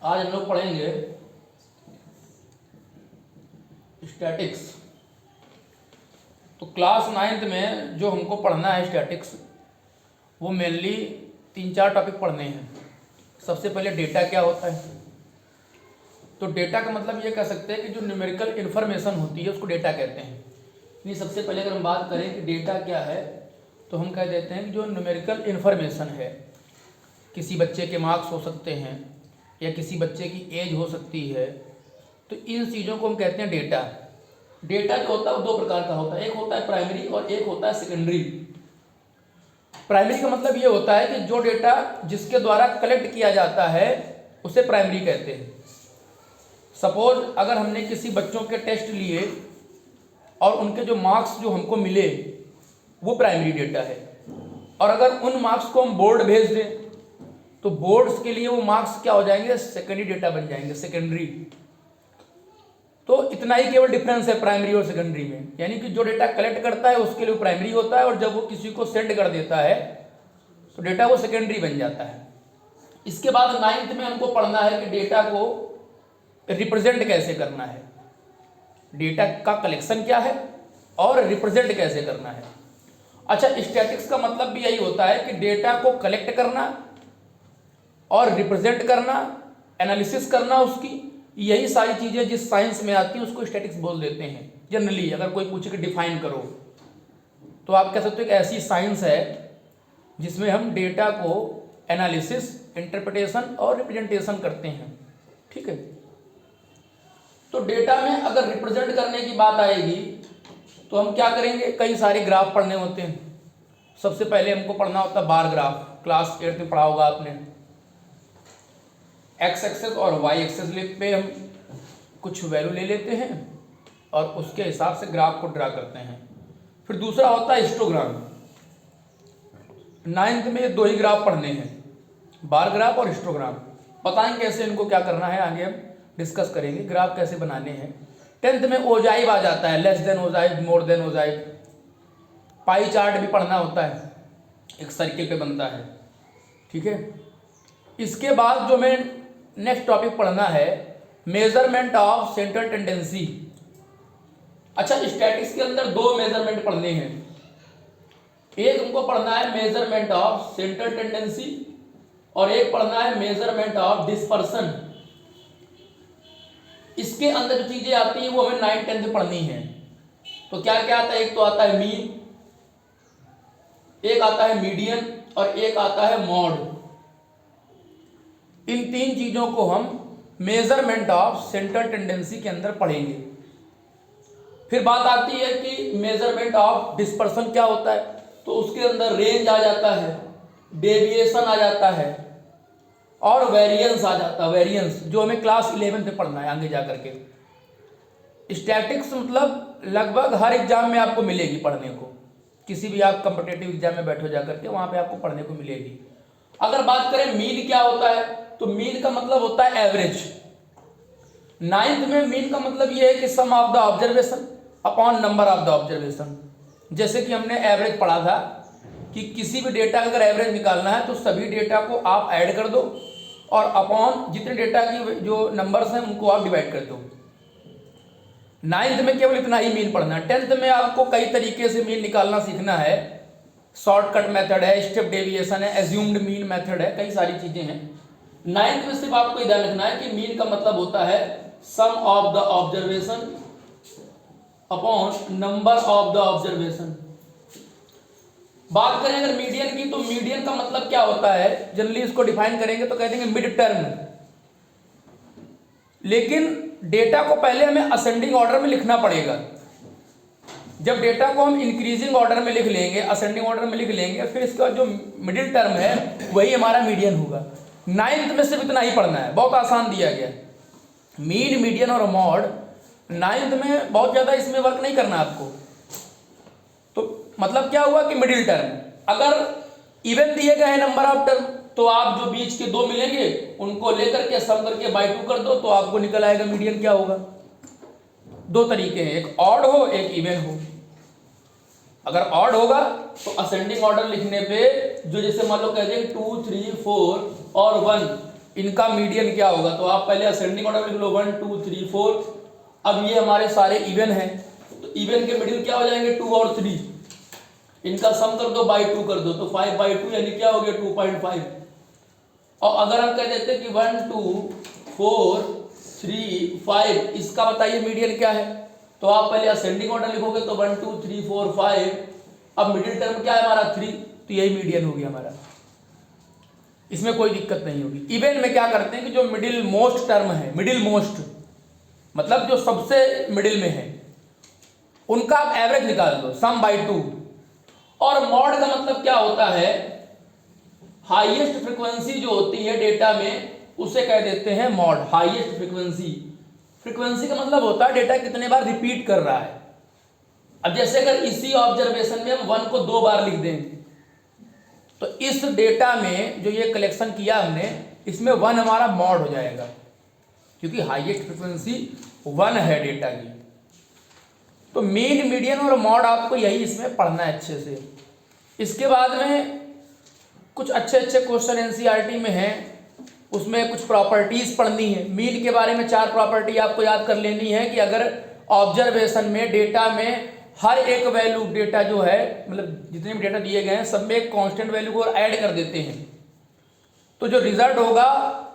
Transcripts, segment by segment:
आज हम लोग पढ़ेंगे स्टैटिक्स। तो क्लास 9th में जो हमको पढ़ना है स्टैटिक्स, वो मेनली 3-4 टॉपिक पढ़ने हैं। सबसे पहले डेटा क्या होता है। तो डेटा का मतलब ये कह सकते हैं कि जो न्यूमेरिकल इन्फॉर्मेशन होती है उसको डेटा कहते हैं। यानी सबसे पहले अगर हम बात करें कि डेटा क्या है, तो हम कह देते हैं कि जो न्यूमेरिकल इन्फॉर्मेशन है, किसी बच्चे के मार्क्स हो सकते हैं या किसी बच्चे की एज हो सकती है, तो इन चीज़ों को हम कहते हैं डेटा। डेटा जो होता है वो 2 प्रकार का होता है, एक होता है प्राइमरी और एक होता है सेकेंडरी। प्राइमरी का मतलब ये होता है कि जो डेटा जिसके द्वारा कलेक्ट किया जाता है उसे प्राइमरी कहते हैं। सपोज अगर हमने किसी बच्चों के टेस्ट लिए और उनके जो मार्क्स जो हमको मिले वो प्राइमरी डेटा है, और अगर उन मार्क्स को हम बोर्ड भेज दें तो बोर्ड्स के लिए वो मार्क्स क्या हो जाएंगे, सेकेंडरी डेटा बन जाएंगे, सेकेंडरी। तो इतना ही केवल डिफरेंस है प्राइमरी और सेकेंडरी में, यानी कि जो डेटा कलेक्ट करता है उसके लिए प्राइमरी होता है और जब वो किसी को सेंड कर देता है तो डेटा वो सेकेंडरी बन जाता है। इसके बाद 9th में हमको पढ़ना है कि डेटा को रिप्रेजेंट कैसे करना है, डेटा का कलेक्शन क्या है और रिप्रेजेंट कैसे करना है। अच्छा, स्टैटिक्स का मतलब भी यही होता है कि डेटा को कलेक्ट करना और रिप्रेजेंट करना, एनालिसिस करना उसकी, यही सारी चीज़ें जिस साइंस में आती हैं उसको स्टैटिक्स बोल देते हैं। जनरली अगर कोई पूछे कि डिफाइन करो तो आप कह सकते हो कि ऐसी साइंस है जिसमें हम डेटा को एनालिसिस, इंटरप्रिटेशन और रिप्रेजेंटेशन करते हैं। ठीक है, तो डेटा में अगर रिप्रेजेंट करने की बात आएगी तो हम क्या करेंगे, कई सारे ग्राफ पढ़ने होते हैं। सबसे पहले हमको पढ़ना होता है बार ग्राफ। क्लास 8 में पढ़ा होगा आपने। एक्स एक्सेस और वाई एक्सेस पे हम कुछ वैल्यू ले लेते हैं और उसके हिसाब से ग्राफ को ड्रा करते हैं। फिर दूसरा होता है हिस्टोग्राम। 9th में 2 ही ग्राफ पढ़ने हैं, बार ग्राफ और हिस्टोग्राम। बताएंगे कैसे इनको क्या करना है, आगे हम डिस्कस करेंगे ग्राफ कैसे बनाने हैं। 10th में ओजाइव आ जाता है, less than ogive, more than ogive. Pie chart भी पढ़ना होता है, एक सर्किल पे बनता है। ठीक है, इसके बाद जो मैं नेक्स्ट टॉपिक पढ़ना है मेजरमेंट ऑफ सेंट्रल टेंडेंसी। अच्छा, स्टैटिक्स के अंदर 2 मेजरमेंट पढ़ने हैं। एक हमको पढ़ना है मेजरमेंट ऑफ सेंट्रल टेंडेंसी और एक पढ़ना है मेजरमेंट ऑफ डिस्पर्सन। इसके अंदर जो चीजें आती हैं वो हमें 9th-10th में पढ़नी है। तो क्या क्या आता है, एक तो आता है मीन, एक आता है मीडियन और एक आता है मॉड। इन 3 चीजों को हम मेजरमेंट ऑफ सेंट्रल टेंडेंसी के अंदर पढ़ेंगे। फिर बात आती है कि मेजरमेंट ऑफ डिस्पर्सन क्या होता है, तो उसके अंदर रेंज आ जाता है, डेविएशन आ जाता है और वेरिएंस आ जाता है। वेरिएंस जो हमें क्लास 11 में पढ़ना है आगे जाकर के। स्टैटिक्स मतलब लगभग हर एग्जाम में आपको मिलेगी पढ़ने को, किसी भी आप कॉम्पिटिटिव एग्जाम में बैठो जाकर के वहां पे आपको पढ़ने को मिलेगी। अगर बात करें मीन क्या होता है, तो मीन का मतलब होता है एवरेज। 9th में मीन का मतलब यह है कि sum of the observation upon number of the observation. जैसे कि हमने एवरेज पढ़ा था कि किसी भी डेटा का अगर एवरेज निकालना है तो सभी डेटा को आप ऐड कर दो और अपॉन जितने डेटा की जो नंबर्स हैं उनको आप डिवाइड कर दो। 9th में केवल इतना ही मीन पढ़ना है। 10th में आपको कई तरीके से मीन निकालना सीखना है। शॉर्टकट मेथड है, स्टेप डेविएशन है, एज्यूम्ड मीन मेथड है, कई सारी चीजें हैं। 9th में सिर्फ आपको ध्यान रखना है कि मीन का मतलब होता है sum of the observation upon number of the observation. बात करें अगर मीडियन की, तो मीडियन का मतलब क्या होता है, जनरली इसको डिफाइन करेंगे तो कह देंगे मिड टर्म। लेकिन डेटा को पहले हमें असेंडिंग ऑर्डर में लिखना पड़ेगा। जब डेटा को हम इंक्रीजिंग ऑर्डर में लिख लेंगे, असेंडिंग ऑर्डर में लिख लेंगे, फिर इसका जो मिडिल टर्म है वही हमारा मीडियन होगा। 9th में सिर्फ इतना ही पढ़ना है, बहुत आसान दिया गया। मीन, मीडियन और मॉड 9th में बहुत ज्यादा इसमें वर्क नहीं करना आपको। तो मतलब क्या हुआ कि मिडिल टर्म, अगर इवन दिए गए हैं नंबर ऑफ टर्म तो आप जो बीच के 2 मिलेंगे उनको लेकर के सम करके बाय 2 कर दो तो आपको निकल आएगा मीडियन क्या होगा। 2 तरीके हैं, एक ऑड हो एक इवन हो। अगर ऑड होगा तो असेंडिंग ऑर्डर लिखने पे जो जैसे मान लो कह दें 2, 3, 4 और 1, इनका मीडियन क्या होगा। तो आप पहले असेंडिंग ऑर्डर में लिख लो 1 2 3 4। अब ये हमारे सारे इवन हैं, तो इवन के मिडिल क्या हो जाएंगे 2 और 3, इनका सम कर दो बाई 2 कर दो, तो 5/2 यानी क्या हो गया 2.5। और अगर हम कह देते कि 1 2 4 3 5, इसका बताइए मीडियन क्या है। तो आप पहले असेंडिंग ऑर्डर लिखोगे तो 1 2 3 4 5, अब मिडिल टर्म क्या है हमारा 3, तो यही मीडियन हो गया हमारा, इसमें कोई दिक्कत नहीं होगी। इवन में क्या करते हैं कि जो मिडिल मोस्ट टर्म है, मिडिल मोस्ट मतलब जो सबसे मिडिल में है, उनका आप एवरेज निकाल दो सम बाई 2। और मॉड का मतलब क्या होता है, हाईएस्ट फ्रीक्वेंसी जो होती है डेटा में उसे कह देते हैं मॉड, हाईएस्ट फ्रीक्वेंसी। फ्रीक्वेंसी का मतलब होता है डेटा कितने बार रिपीट कर रहा है। अब जैसे अगर इसी ऑब्जर्वेशन में हम 1 को 2 बार लिख दें, तो इस डेटा में जो ये कलेक्शन किया हमने, इसमें 1 हमारा मॉड हो जाएगा, क्योंकि हाईएस्ट फ्रीक्वेंसी 1 है डेटा की। तो मीन, मीडियन और मॉड आपको यही इसमें पढ़ना है अच्छे से। इसके बाद में कुछ अच्छे अच्छे क्वेश्चन एनसीईआरटी में हैं, उसमें कुछ प्रॉपर्टीज पढ़नी है। मीन के बारे में 4 प्रॉपर्टी आपको याद कर लेनी है कि अगर ऑब्जर्वेशन में डेटा में हर एक वैल्यू, डेटा जो है मतलब जितने भी डेटा दिए गए हैं सब में एक कांस्टेंट वैल्यू को ऐड कर देते हैं, तो जो रिजल्ट होगा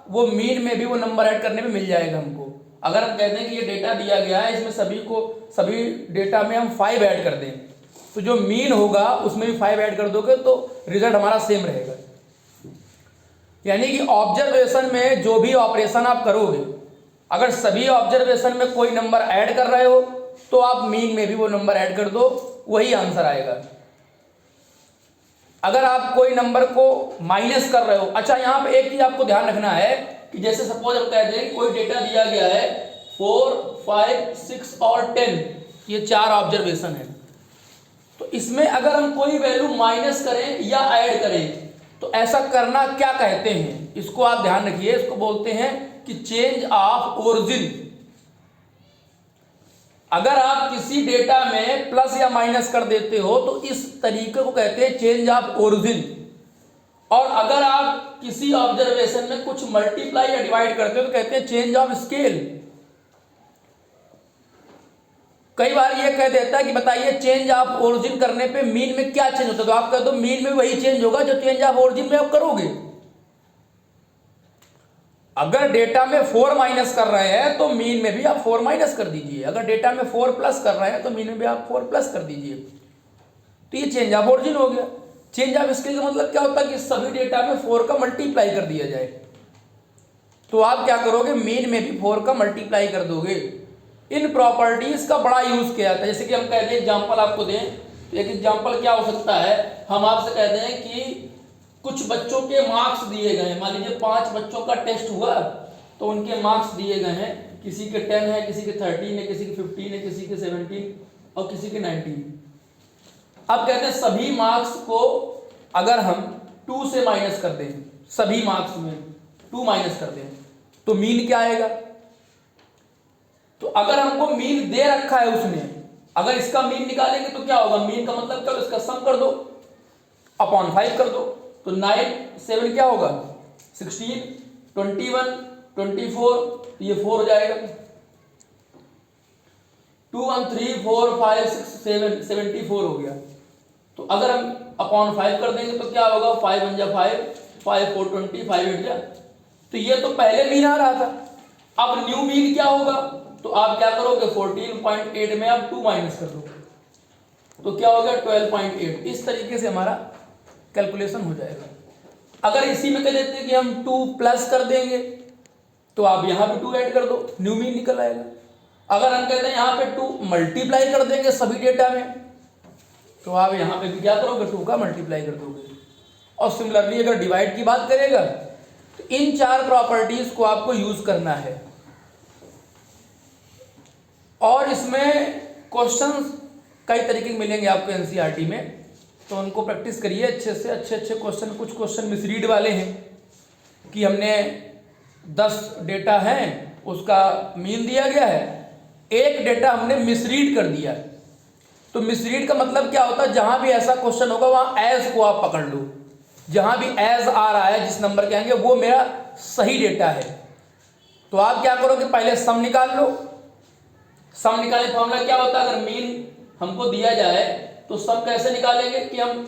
वो मीन में भी वो नंबर ऐड करने में मिल जाएगा हमको। अगर हम कहते हैं कि ये डेटा दिया गया है, इसमें सभी डेटा में हम 5 ऐड कर दें, तो जो मीन होगा उसमें भी 5 ऐड कर दोगे तो रिजल्ट हमारा सेम रहेगा। यानी कि ऑब्जर्वेशन में जो भी ऑपरेशन आप करोगे, अगर सभी ऑब्जर्वेशन में कोई नंबर ऐड कर रहे हो तो आप मीन में भी वो नंबर ऐड कर दो, वही आंसर आएगा। अगर आप कोई नंबर को माइनस कर रहे हो, अच्छा यहाँ पे एक चीज आपको ध्यान रखना है कि जैसे सपोज हम कहते हैं कोई डेटा दिया गया है 4 5 6 और 10, ये 4 ऑब्जर्वेशन है, तो इसमें अगर हम कोई वैल्यू माइनस करें या ऐड करें तो ऐसा करना क्या कहते हैं, इसको आप ध्यान रखिए। इसको बोलते हैं कि चेंज ऑफ ओरिजिन। अगर आप किसी डेटा में प्लस या माइनस कर देते हो तो इस तरीके को कहते हैं चेंज ऑफ ओरिजिन। और अगर आप किसी ऑब्जर्वेशन में कुछ मल्टीप्लाई या डिवाइड करते हो तो कहते हैं चेंज ऑफ स्केल। कई बार ये कह देता है कि बताइए चेंज ऑफ ओरिजिन करने पे मीन में क्या चेंज होता है, तो आप कह दो मीन में वही चेंज होगा जो चेंज ऑफ ओरिजिन में आप करोगे। अगर डेटा में 4 माइनस कर रहे हैं तो मीन में भी आप 4 माइनस कर दीजिए, अगर डेटा में 4 प्लस कर रहे हैं तो मीन में भी आप 4 प्लस कर दीजिए, तो ये चेंज ऑफ ओरिजिन हो गया। चेंज ऑफ स्केल का मतलब क्या होता है कि सभी डेटा में 4 का मल्टीप्लाई कर दिया जाए, तो आप क्या करोगे मीन में भी 4 का मल्टीप्लाई कर दोगे। इन प्रॉपर्टीज का बड़ा यूज किया जाता है। जैसे कि हम कहते हैं एग्जाम्पल आपको दें, तो एक एग्जाम्पल क्या हो सकता है, हम आपसे कहते हैं कि कुछ बच्चों के मार्क्स दिए गए हैं, मान लीजिए 5 बच्चों का टेस्ट हुआ तो उनके मार्क्स दिए गए हैं, किसी के 10 है, किसी के 13 है, किसी के 15 है, किसी के 17 और किसी के 19। अब कहते हैं सभी मार्क्स को अगर हम 2 से माइनस कर दें, सभी मार्क्स में 2 माइनस कर दें तो मीन क्या आएगा। तो अगर हमको मीन दे रखा है उसने, अगर इसका मीन निकालेंगे तो क्या होगा, मीन का मतलब क्या, इसका सम कर दो अपॉन 5 कर दो, तो 9 7 क्या होगा 16 21 24, तो ये 4 हो जाएगा। 2 1 3 4 5 6 7 74 हो गया। तो अगर हम अपॉन 5 कर देंगे तो क्या होगा, 5 1 जा 5 5 4 20 5 8 जा, तो ये तो पहले मीन आ रहा था। अब न्यू मीन क्या होगा, तो आप क्या करोगे 14.8 में आप 2 माइनस कर दो तो क्या हो गया 12.8। इस तरीके से हमारा कैलकुलेशन हो जाएगा। अगर इसी में कह देते हैं कि हम 2 प्लस कर देंगे तो आप यहां पे 2 ऐड कर दो, न्यू मीन निकल आएगा। अगर हम कहते हैं यहां पे 2 मल्टीप्लाई कर देंगे सभी डेटा में, तो आप यहां पे भी क्या करोगे 2 का मल्टीप्लाई कर दोगे। और सिमिलरली अगर डिवाइड की बात करेगा तो इन 4 प्रॉपर्टीज को आपको यूज करना है। और इसमें क्वेश्चंस कई तरीके के मिलेंगे आपको एनसीईआरटी में, तो उनको प्रैक्टिस करिए अच्छे से। अच्छे क्वेश्चन, कुछ क्वेश्चन मिसरीड वाले हैं कि हमने 10 डेटा हैं उसका मीन दिया गया है, एक डेटा हमने मिसरीड कर दिया। तो मिसरीड का मतलब क्या होता है, जहां भी ऐसा क्वेश्चन होगा वहां एज को आप पकड़ लो, जहां भी एज आ रहा है, जिस नंबर के आएंगे वो मेरा सही डेटा है। तो आप क्या करोगे, पहले सम निकाल लो। सम निकालने फॉर्मूला क्या होता है, अगर मीन हमको दिया जाए तो सम कैसे निकालेंगे कि हम